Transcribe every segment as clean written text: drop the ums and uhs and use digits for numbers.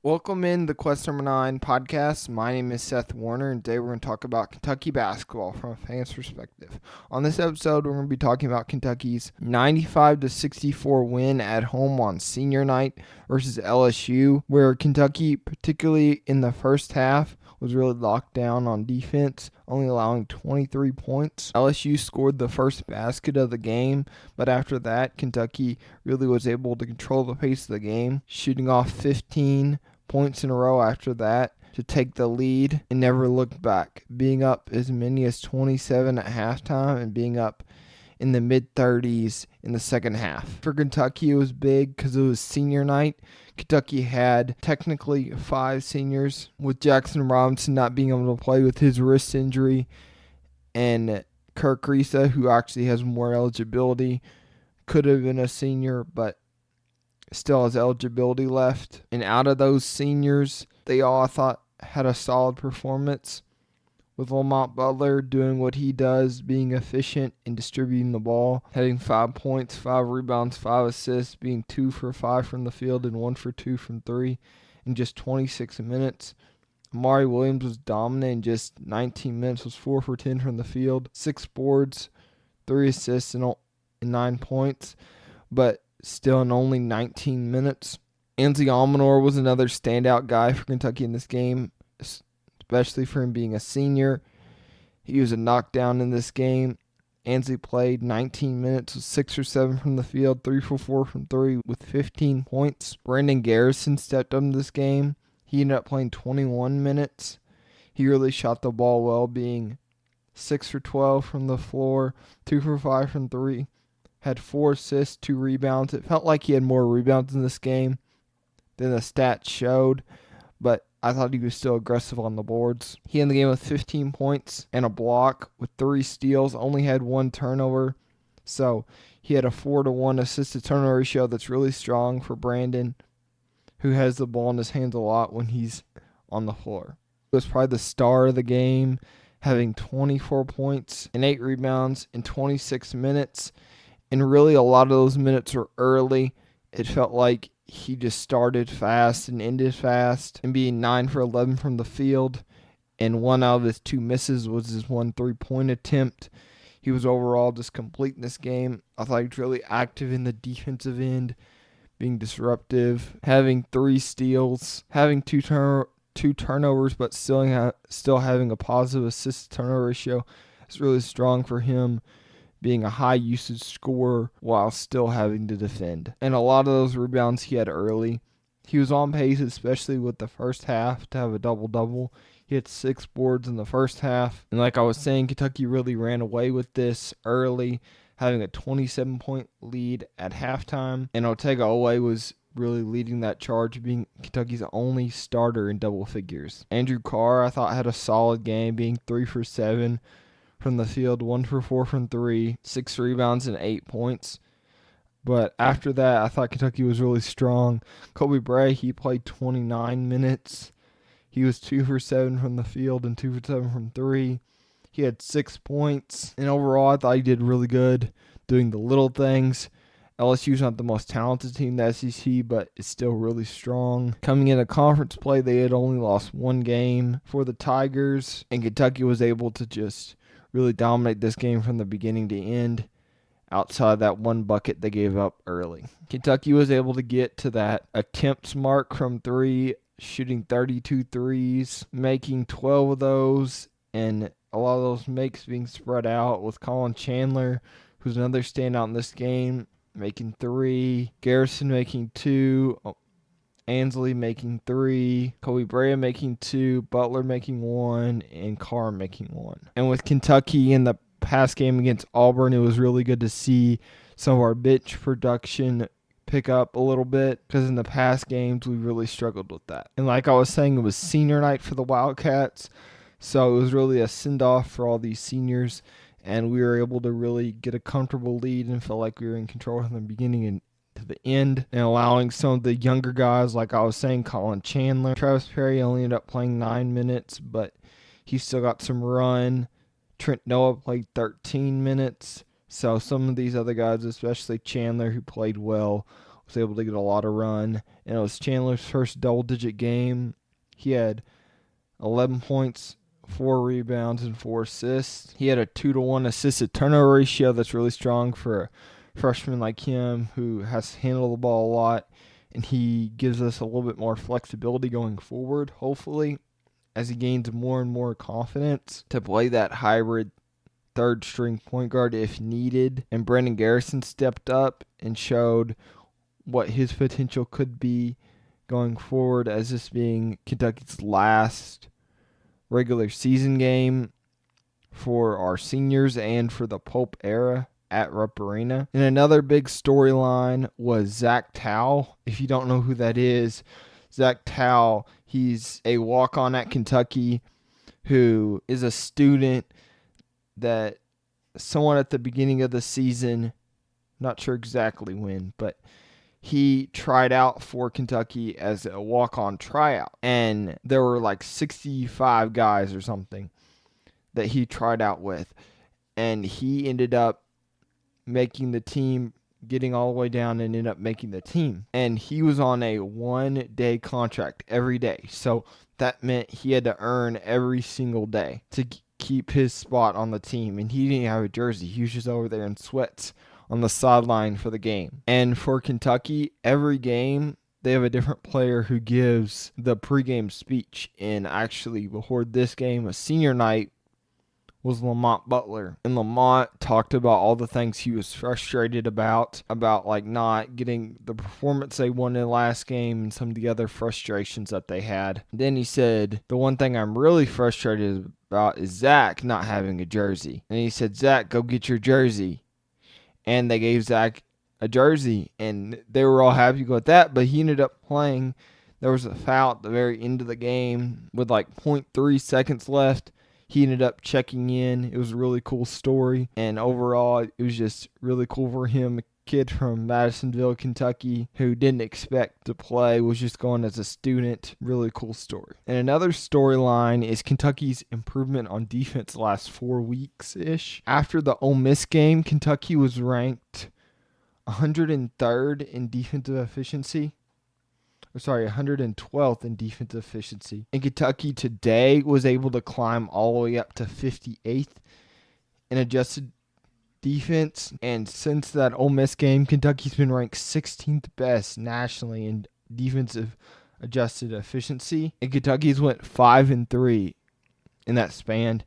Welcome in the Quest Number 9 podcast. My name is Seth Warner, and today we're going to talk about Kentucky basketball from a fan's perspective. On this episode, we're going to be talking about Kentucky's 95-64 win at home on senior night versus LSU, where Kentucky, particularly in the first half, was really locked down on defense, only allowing 23 points. LSU scored the first basket of the game, but after that, Kentucky really was able to control the pace of the game, shooting off 15 points in a row after that to take the lead and never looked back, being up as many as 27 at halftime and being up in the mid-30s in the second half. For Kentucky, it was big because it was senior night. Kentucky had technically 5 seniors, with Jackson Robinson not being able to play with his wrist injury, and Kirk Risa, who actually has more eligibility, could have been a senior, but still has eligibility left. And out of those seniors, they all, I thought, had a solid performance, with Lamont Butler doing what he does, being efficient in distributing the ball, having 5 points, 5 rebounds, 5 assists, being 2 for 5 from the field and 1 for 2 from 3 in just 26 minutes. Amari Williams was dominant in just 19 minutes, was 4 for 10 from the field, 6 boards, 3 assists, and 9 points, but still in only 19 minutes. Ansley Almanor was another standout guy for Kentucky in this game, especially for him being a senior. He was a knockdown in this game. Ansley played 19 minutes with 6 or 7 from the field, 3 for 4 from 3 with 15 points. Brandon Garrison stepped up in this game. He ended up playing 21 minutes. He really shot the ball well, being 6 for 12 from the floor, 2 for 5 from 3. Had 4 assists, 2 rebounds. It felt like he had more rebounds in this game than the stats showed, but I thought he was still aggressive on the boards. He ended the game with 15 points and a block with 3 steals, only had 1 turnover. So he had a 4-to-1 assist-to-turnover ratio that's really strong for Brandon, who has the ball in his hands a lot when he's on the floor. He was probably the star of the game, having 24 points and 8 rebounds in 26 minutes. And really a lot of those minutes were early. It felt like he just started fast and ended fast, and being 9 for 11 from the field, and 1 out of his 2 misses was his 1 3-point attempt. He was overall just complete in this game. I thought he was really active in the defensive end, being disruptive, having 3 steals, having 2 turnovers, but still having a positive assist-to-turnover ratio. It's really strong for him, being a high usage scorer while still having to defend. And a lot of those rebounds he had early. He was on pace, especially with the first half, to have a double-double. He had 6 boards in the first half. And like I was saying, Kentucky really ran away with this early, having a 27-point lead at halftime. And Otega Oweh was really leading that charge, being Kentucky's only starter in double figures. Andrew Carr, I thought, had a solid game, being 3 for 7 from the field, 1 for 4 from 3, 6 rebounds and 8 points. But after that, I thought Kentucky was really strong. Kobe Bray, he played 29 minutes. He was 2 for 7 from the field and 2 for 7 from 3. He had 6 points. And overall, I thought he did really good doing the little things. LSU's not the most talented team in the SEC, but it's still really strong. Coming into conference play, they had only lost 1 game for the Tigers, and Kentucky was able to just really dominate this game from the beginning to end, outside that 1 bucket they gave up early. Kentucky was able to get to that attempts mark from 3, shooting 32 threes, making 12 of those, and a lot of those makes being spread out, with Colin Chandler, who's another standout in this game, making 3, Garrison making 2, Ansley making 3, Kobe Brea making 2, Butler making 1, and Carr making 1. And with Kentucky in the past game against Auburn, it was really good to see some of our bench production pick up a little bit, because in the past games we really struggled with that. And like I was saying, it was senior night for the Wildcats, so it was really a send-off for all these seniors, and we were able to really get a comfortable lead and felt like we were in control from the beginning and to the end, and allowing some of the younger guys, like I was saying, Colin Chandler. Travis Perry only ended up playing 9 minutes, but he still got some run. Trent Noah played 13 minutes. So some of these other guys, especially Chandler, who played well, was able to get a lot of run, and it was Chandler's first double-digit game. He had 11 points, 4 rebounds, and 4 assists. He had a 2-to-1 assist-to-turnover ratio that's really strong for a freshman like him who has to handle the ball a lot, and he gives us a little bit more flexibility going forward, hopefully, as he gains more and more confidence to play that hybrid third-string point guard if needed. And Brandon Garrison stepped up and showed what his potential could be going forward, as this being Kentucky's last regular season game for our seniors and for the Pope era at Rupp Arena. And another big storyline was Zach Towle. If you don't know who that is, Zach Towle, he's a walk-on at Kentucky who is a student that someone at the beginning of the season, not sure exactly when, but he tried out for Kentucky as a walk-on tryout. And there were like 65 guys or something that he tried out with. And he ended up making the team, getting all the way down and ended up making the team. And he was on a 1-day contract every day. So that meant he had to earn every single day to keep his spot on the team. And he didn't have a jersey. He was just over there in sweats on the sideline for the game. And for Kentucky, every game they have a different player who gives the pregame speech. And actually, before this game, a senior night, was Lamont Butler. And Lamont talked about all the things he was frustrated about like not getting the performance they wanted last game and some of the other frustrations that they had. Then he said, the one thing I'm really frustrated about is Zach not having a jersey. And he said, Zach, go get your jersey. And they gave Zach a jersey, and they were all happy with that, but he ended up playing. There was a foul at the very end of the game with like 0.3 seconds left. He ended up checking in. It was a really cool story, and overall, it was just really cool for him. A kid from Madisonville, Kentucky, who didn't expect to play, was just going as a student. Really cool story. And another storyline is Kentucky's improvement on defense the last 4 weeks-ish. After the Ole Miss game, Kentucky was ranked 103rd in defensive efficiency. 112th in defensive efficiency. And Kentucky today was able to climb all the way up to 58th in adjusted defense. And since that Ole Miss game, Kentucky's been ranked 16th best nationally in defensive adjusted efficiency. And Kentucky's went 5-3 in that span.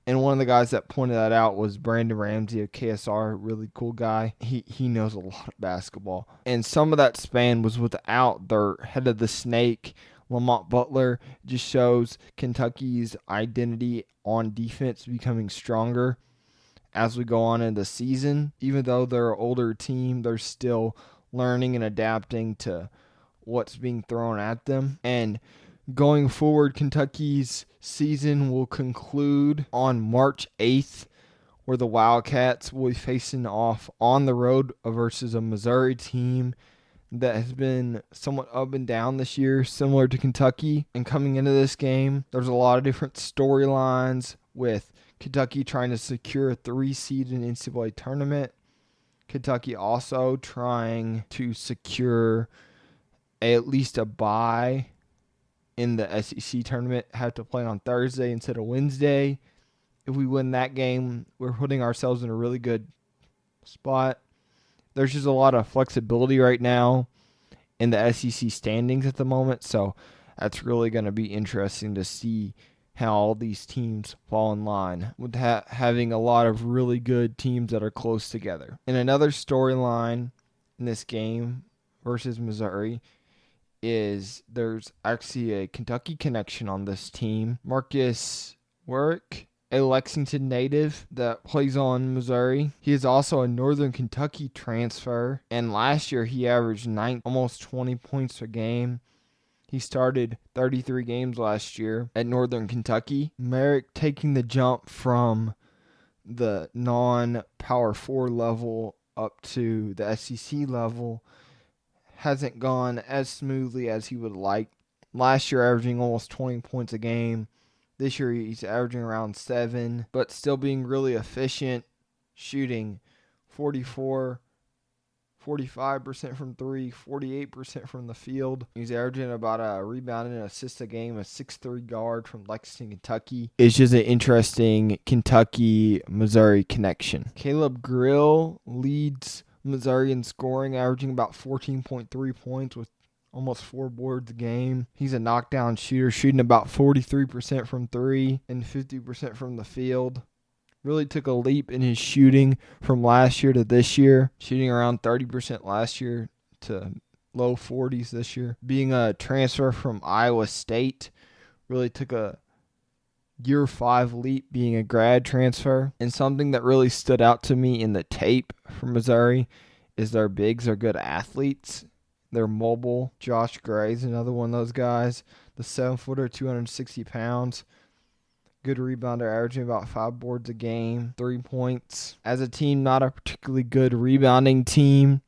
And one of the guys that pointed that out was Brandon Ramsey of KSR, really cool guy. He knows a lot of basketball. And some of that span was without their head of the snake, Lamont Butler. Just shows Kentucky's identity on defense becoming stronger as we go on in the season. Even though they're an older team, they're still learning and adapting to what's being thrown at them. And going forward, Kentucky's season will conclude on March 8th, where the Wildcats will be facing off on the road versus a Missouri team that has been somewhat up and down this year, similar to Kentucky. And coming into this game, there's a lot of different storylines with Kentucky trying to secure a 3 seed in the NCAA tournament. Kentucky also trying to secure at least a bye in the SEC tournament, have to play on Thursday instead of Wednesday. If we win that game, we're putting ourselves in a really good spot. There's just a lot of flexibility right now in the SEC standings at the moment, so that's really going to be interesting to see how all these teams fall in line with having a lot of really good teams that are close together. And another storyline in this game versus Missouri is there's actually a Kentucky connection on this team. Marcus Warwick, a Lexington native that plays on Missouri. He is also a Northern Kentucky transfer, and last year he averaged almost 20 points a game. He started 33 games last year at Northern Kentucky. Merrick taking the jump from the non-Power 4 level up to the SEC level hasn't gone as smoothly as he would like. Last year averaging almost 20 points a game. This year he's averaging around 7, but still being really efficient, shooting 44% 45% from three, 48% from the field. He's averaging about a rebound and assist a game, a 6'3" guard from Lexington, Kentucky. It's just an interesting Kentucky-Missouri connection. Caleb Grill leads Missouri in scoring, averaging about 14.3 points with almost 4 boards a game. He's a knockdown shooter, shooting about 43% from three and 50% from the field. Really took a leap in his shooting from last year to this year, shooting around 30% last year to low 40s this year. Being a transfer from Iowa State, really took a year 5 leap being a grad transfer. And something that really stood out to me in the tape for Missouri is their bigs are good athletes. They're mobile. Josh Gray's another one of those guys. The 7-footer, 260 pounds. Good rebounder, averaging about 5 boards a game, 3 points. As a team, not a particularly good rebounding team,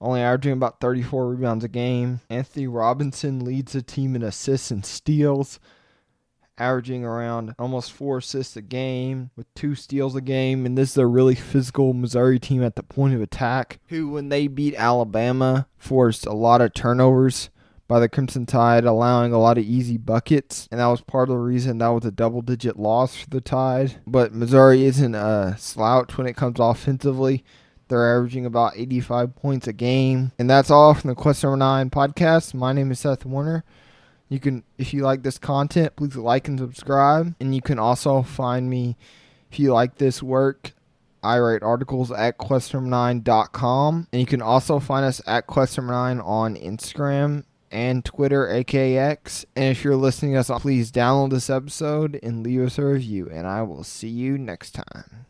only averaging about 34 rebounds a game. Anthony Robinson leads the team in assists and steals, averaging around almost 4 assists a game with 2 steals a game. And this is a really physical Missouri team at the point of attack, who, when they beat Alabama, forced a lot of turnovers by the Crimson Tide, allowing a lot of easy buckets. And that was part of the reason that was a double-digit loss for the Tide. But Missouri isn't a slouch when it comes offensively. They're averaging about 85 points a game. And that's all from the Quest Number 9 podcast. My name is Seth Warner. You can, if you like this content, please like and subscribe. And you can also find me, if you like this work, I write articles at questnumber9.com. And you can also find us at Quest Number 9 on Instagram and Twitter, AKX. And if you're listening to us, please download this episode and leave us a review. And I will see you next time.